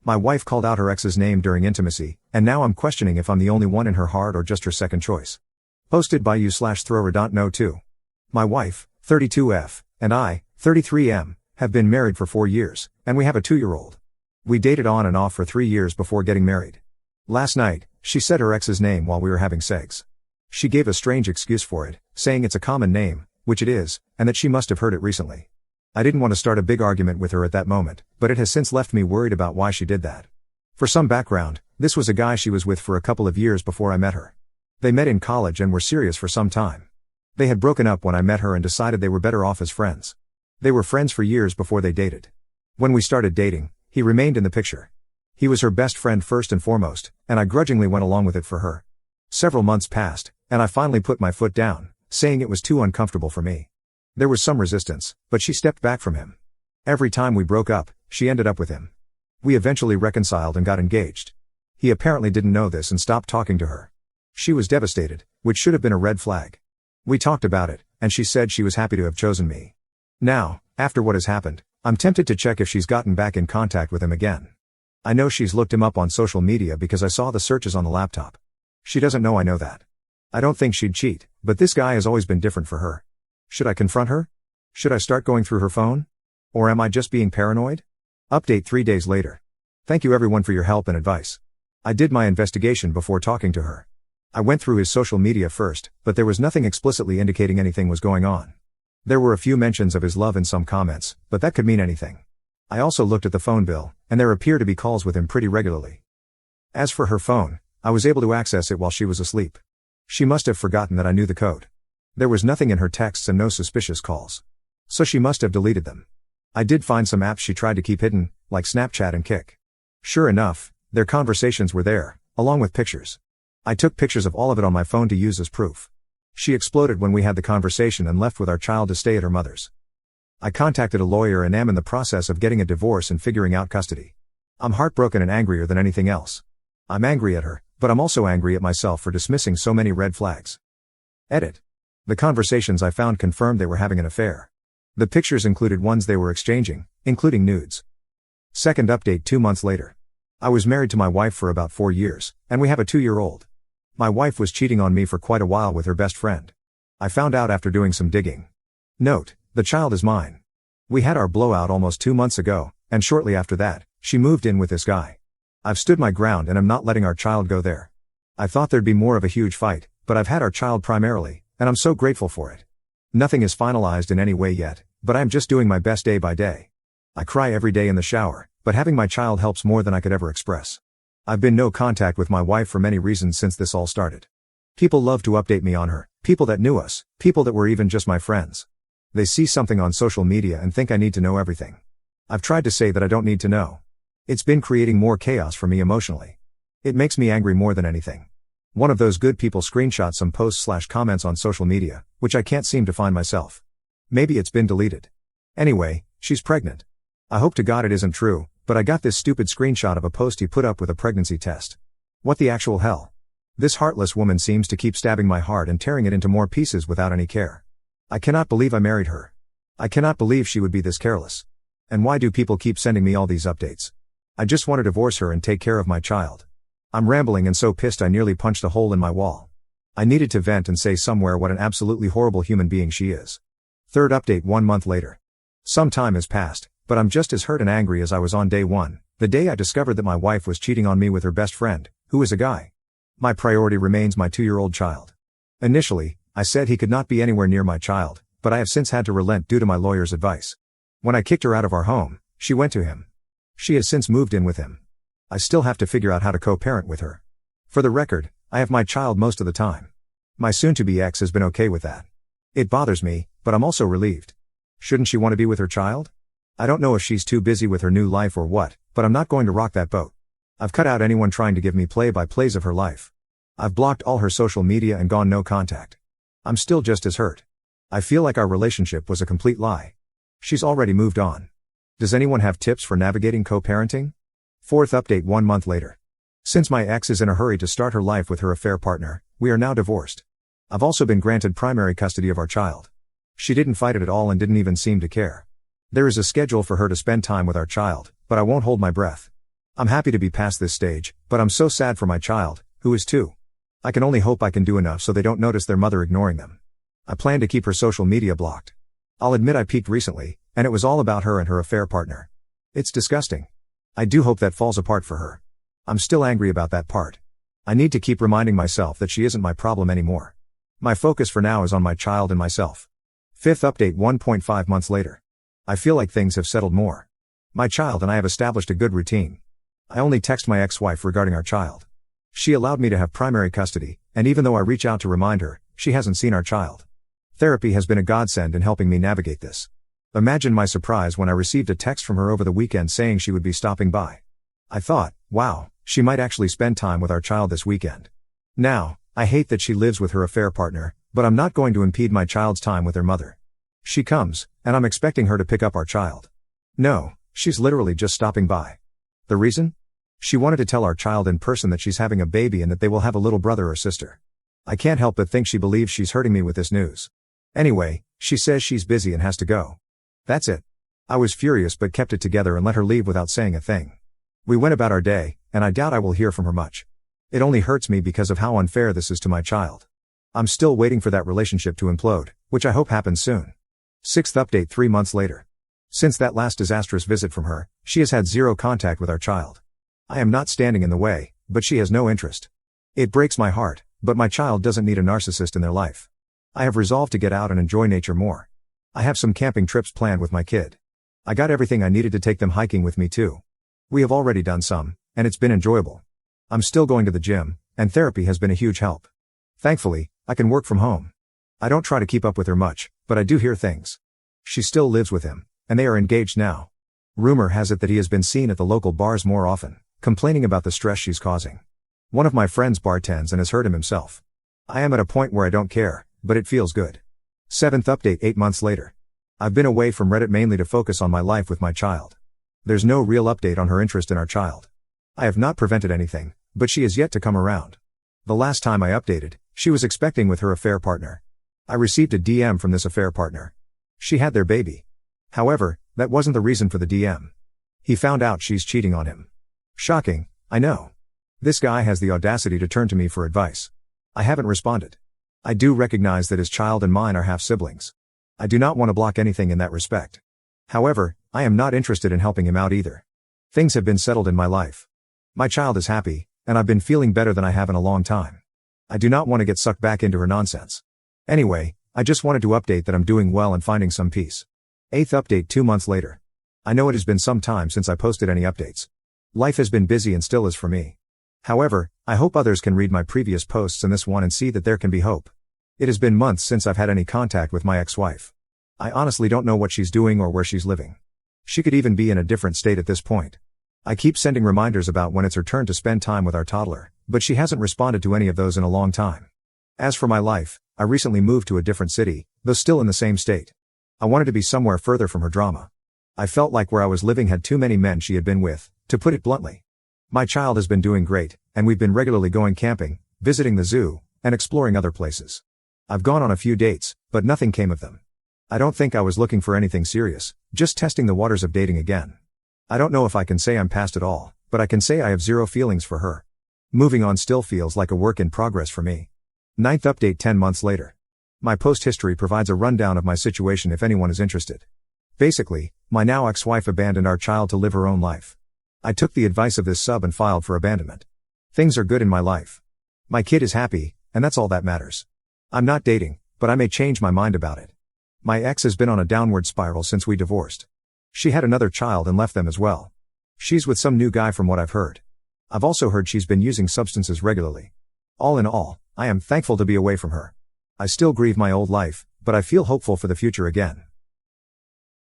My wife called out her ex's name during intimacy, and now I'm questioning if I'm the only one in her heart or just her second choice. Posted by you/thrower.no2. My wife, 32F, and I, 33M, have been married for 4 years, and we have a 2-year-old. We dated on and off for 3 years before getting married. Last night, she said her ex's name while we were having sex. She gave a strange excuse for it, saying it's a common name, which it is, and that she must have heard it recently. I didn't want to start a big argument with her at that moment, but it has since left me worried about why she did that. For some background, this was a guy she was with for a couple of years before I met her. They met in college and were serious for some time. They had broken up when I met her and decided they were better off as friends. They were friends for years before they dated. When we started dating, he remained in the picture. He was her best friend first and foremost, and I grudgingly went along with it for her. Several months passed, and I finally put my foot down, saying it was too uncomfortable for me. There was some resistance, but she stepped back from him. Every time we broke up, she ended up with him. We eventually reconciled and got engaged. He apparently didn't know this and stopped talking to her. She was devastated, which should have been a red flag. We talked about it, and she said she was happy to have chosen me. Now, after what has happened, I'm tempted to check if she's gotten back in contact with him again. I know she's looked him up on social media because I saw the searches on the laptop. She doesn't know I know that. I don't think she'd cheat, but this guy has always been different for her. Should I confront her? Should I start going through her phone? Or am I just being paranoid? Update 3 days later. Thank you everyone for your help and advice. I did my investigation before talking to her. I went through his social media first, but there was nothing explicitly indicating anything was going on. There were a few mentions of his love in some comments, but that could mean anything. I also looked at the phone bill, and there appear to be calls with him pretty regularly. As for her phone, I was able to access it while she was asleep. She must have forgotten that I knew the code. There was nothing in her texts and no suspicious calls. So she must have deleted them. I did find some apps she tried to keep hidden, like Snapchat and Kik. Sure enough, their conversations were there, along with pictures. I took pictures of all of it on my phone to use as proof. She exploded when we had the conversation and left with our child to stay at her mother's. I contacted a lawyer and am in the process of getting a divorce and figuring out custody. I'm heartbroken and angrier than anything else. I'm angry at her, but I'm also angry at myself for dismissing so many red flags. Edit. The conversations I found confirmed they were having an affair. The pictures included ones they were exchanging, including nudes. Second update 2 months later. I was married to my wife for about 4 years, and we have a 2-year-old. My wife was cheating on me for quite a while with her best friend. I found out after doing some digging. Note, the child is mine. We had our blowout almost 2 months ago, and shortly after that, she moved in with this guy. I've stood my ground and I'm not letting our child go there. I thought there'd be more of a huge fight, but I've had our child primarily, and I'm so grateful for it. Nothing is finalized in any way yet, but I'm just doing my best day by day. I cry every day in the shower, but having my child helps more than I could ever express. I've been no contact with my wife for many reasons since this all started. People love to update me on her, people that knew us, people that were even just my friends. They see something on social media and think I need to know everything. I've tried to say that I don't need to know. It's been creating more chaos for me emotionally. It makes me angry more than anything. One of those good people screenshot some posts/comments on social media, which I can't seem to find myself. Maybe it's been deleted. Anyway, she's pregnant. I hope to God it isn't true, but I got this stupid screenshot of a post he put up with a pregnancy test. What the actual hell? This heartless woman seems to keep stabbing my heart and tearing it into more pieces without any care. I cannot believe I married her. I cannot believe she would be this careless. And why do people keep sending me all these updates? I just want to divorce her and take care of my child. I'm rambling and so pissed I nearly punched a hole in my wall. I needed to vent and say somewhere what an absolutely horrible human being she is. Third update 1 month later. Some time has passed, but I'm just as hurt and angry as I was on day one, the day I discovered that my wife was cheating on me with her best friend, who is a guy. My priority remains my 2-year-old child. Initially, I said he could not be anywhere near my child, but I have since had to relent due to my lawyer's advice. When I kicked her out of our home, she went to him. She has since moved in with him. I still have to figure out how to co-parent with her. For the record, I have my child most of the time. My soon-to-be ex has been okay with that. It bothers me, but I'm also relieved. Shouldn't she want to be with her child? I don't know if she's too busy with her new life or what, but I'm not going to rock that boat. I've cut out anyone trying to give me play-by-plays of her life. I've blocked all her social media and gone no contact. I'm still just as hurt. I feel like our relationship was a complete lie. She's already moved on. Does anyone have tips for navigating co-parenting? Fourth update 1 month later. Since my ex is in a hurry to start her life with her affair partner, we are now divorced. I've also been granted primary custody of our child. She didn't fight it at all and didn't even seem to care. There is a schedule for her to spend time with our child, but I won't hold my breath. I'm happy to be past this stage, but I'm so sad for my child, who is 2. I can only hope I can do enough so they don't notice their mother ignoring them. I plan to keep her social media blocked. I'll admit I peaked recently, and it was all about her and her affair partner. It's disgusting. I do hope that falls apart for her. I'm still angry about that part. I need to keep reminding myself that she isn't my problem anymore. My focus for now is on my child and myself. 5th update 1.5 months later. I feel like things have settled more. My child and I have established a good routine. I only text my ex-wife regarding our child. She allowed me to have primary custody, and even though I reach out to remind her, she hasn't seen our child. Therapy has been a godsend in helping me navigate this. Imagine my surprise when I received a text from her over the weekend saying she would be stopping by. I thought, wow, she might actually spend time with our child this weekend. Now, I hate that she lives with her affair partner, but I'm not going to impede my child's time with her mother. She comes, and I'm expecting her to pick up our child. No, she's literally just stopping by. The reason? She wanted to tell our child in person that she's having a baby and that they will have a little brother or sister. I can't help but think she believes she's hurting me with this news. Anyway, she says she's busy and has to go. That's it. I was furious but kept it together and let her leave without saying a thing. We went about our day, and I doubt I will hear from her much. It only hurts me because of how unfair this is to my child. I'm still waiting for that relationship to implode, which I hope happens soon. 6th update 3 months later. Since that last disastrous visit from her, she has had zero contact with our child. I am not standing in the way, but she has no interest. It breaks my heart, but my child doesn't need a narcissist in their life. I have resolved to get out and enjoy nature more. I have some camping trips planned with my kid. I got everything I needed to take them hiking with me too. We have already done some, and it's been enjoyable. I'm still going to the gym, and therapy has been a huge help. Thankfully, I can work from home. I don't try to keep up with her much, but I do hear things. She still lives with him, and they are engaged now. Rumor has it that he has been seen at the local bars more often, complaining about the stress she's causing. One of my friends bartends and has heard him himself. I am at a point where I don't care, but it feels good. 7th update 8 months later. I've been away from Reddit mainly to focus on my life with my child. There's no real update on her interest in our child. I have not prevented anything, but she is yet to come around. The last time I updated, she was expecting with her affair partner. I received a DM from this affair partner. She had their baby. However, that wasn't the reason for the DM. He found out she's cheating on him. Shocking, I know. This guy has the audacity to turn to me for advice. I haven't responded. I do recognize that his child and mine are half-siblings. I do not want to block anything in that respect. However, I am not interested in helping him out either. Things have been settled in my life. My child is happy, and I've been feeling better than I have in a long time. I do not want to get sucked back into her nonsense. Anyway, I just wanted to update that I'm doing well and finding some peace. 8th update 2 months later. I know it has been some time since I posted any updates. Life has been busy and still is for me. However, I hope others can read my previous posts and this one and see that there can be hope. It has been months since I've had any contact with my ex-wife. I honestly don't know what she's doing or where she's living. She could even be in a different state at this point. I keep sending reminders about when it's her turn to spend time with our toddler, but she hasn't responded to any of those in a long time. As for my life, I recently moved to a different city, though still in the same state. I wanted to be somewhere further from her drama. I felt like where I was living had too many men she had been with, to put it bluntly. My child has been doing great, and we've been regularly going camping, visiting the zoo, and exploring other places. I've gone on a few dates, but nothing came of them. I don't think I was looking for anything serious, just testing the waters of dating again. I don't know if I can say I'm past it all, but I can say I have zero feelings for her. Moving on still feels like a work in progress for me. 9th update 10 months later. My post history provides a rundown of my situation if anyone is interested. Basically, my now ex-wife abandoned our child to live her own life. I took the advice of this sub and filed for abandonment. Things are good in my life. My kid is happy, and that's all that matters. I'm not dating, but I may change my mind about it. My ex has been on a downward spiral since we divorced. She had another child and left them as well. She's with some new guy from what I've heard. I've also heard she's been using substances regularly. All in all, I am thankful to be away from her. I still grieve my old life, but I feel hopeful for the future again.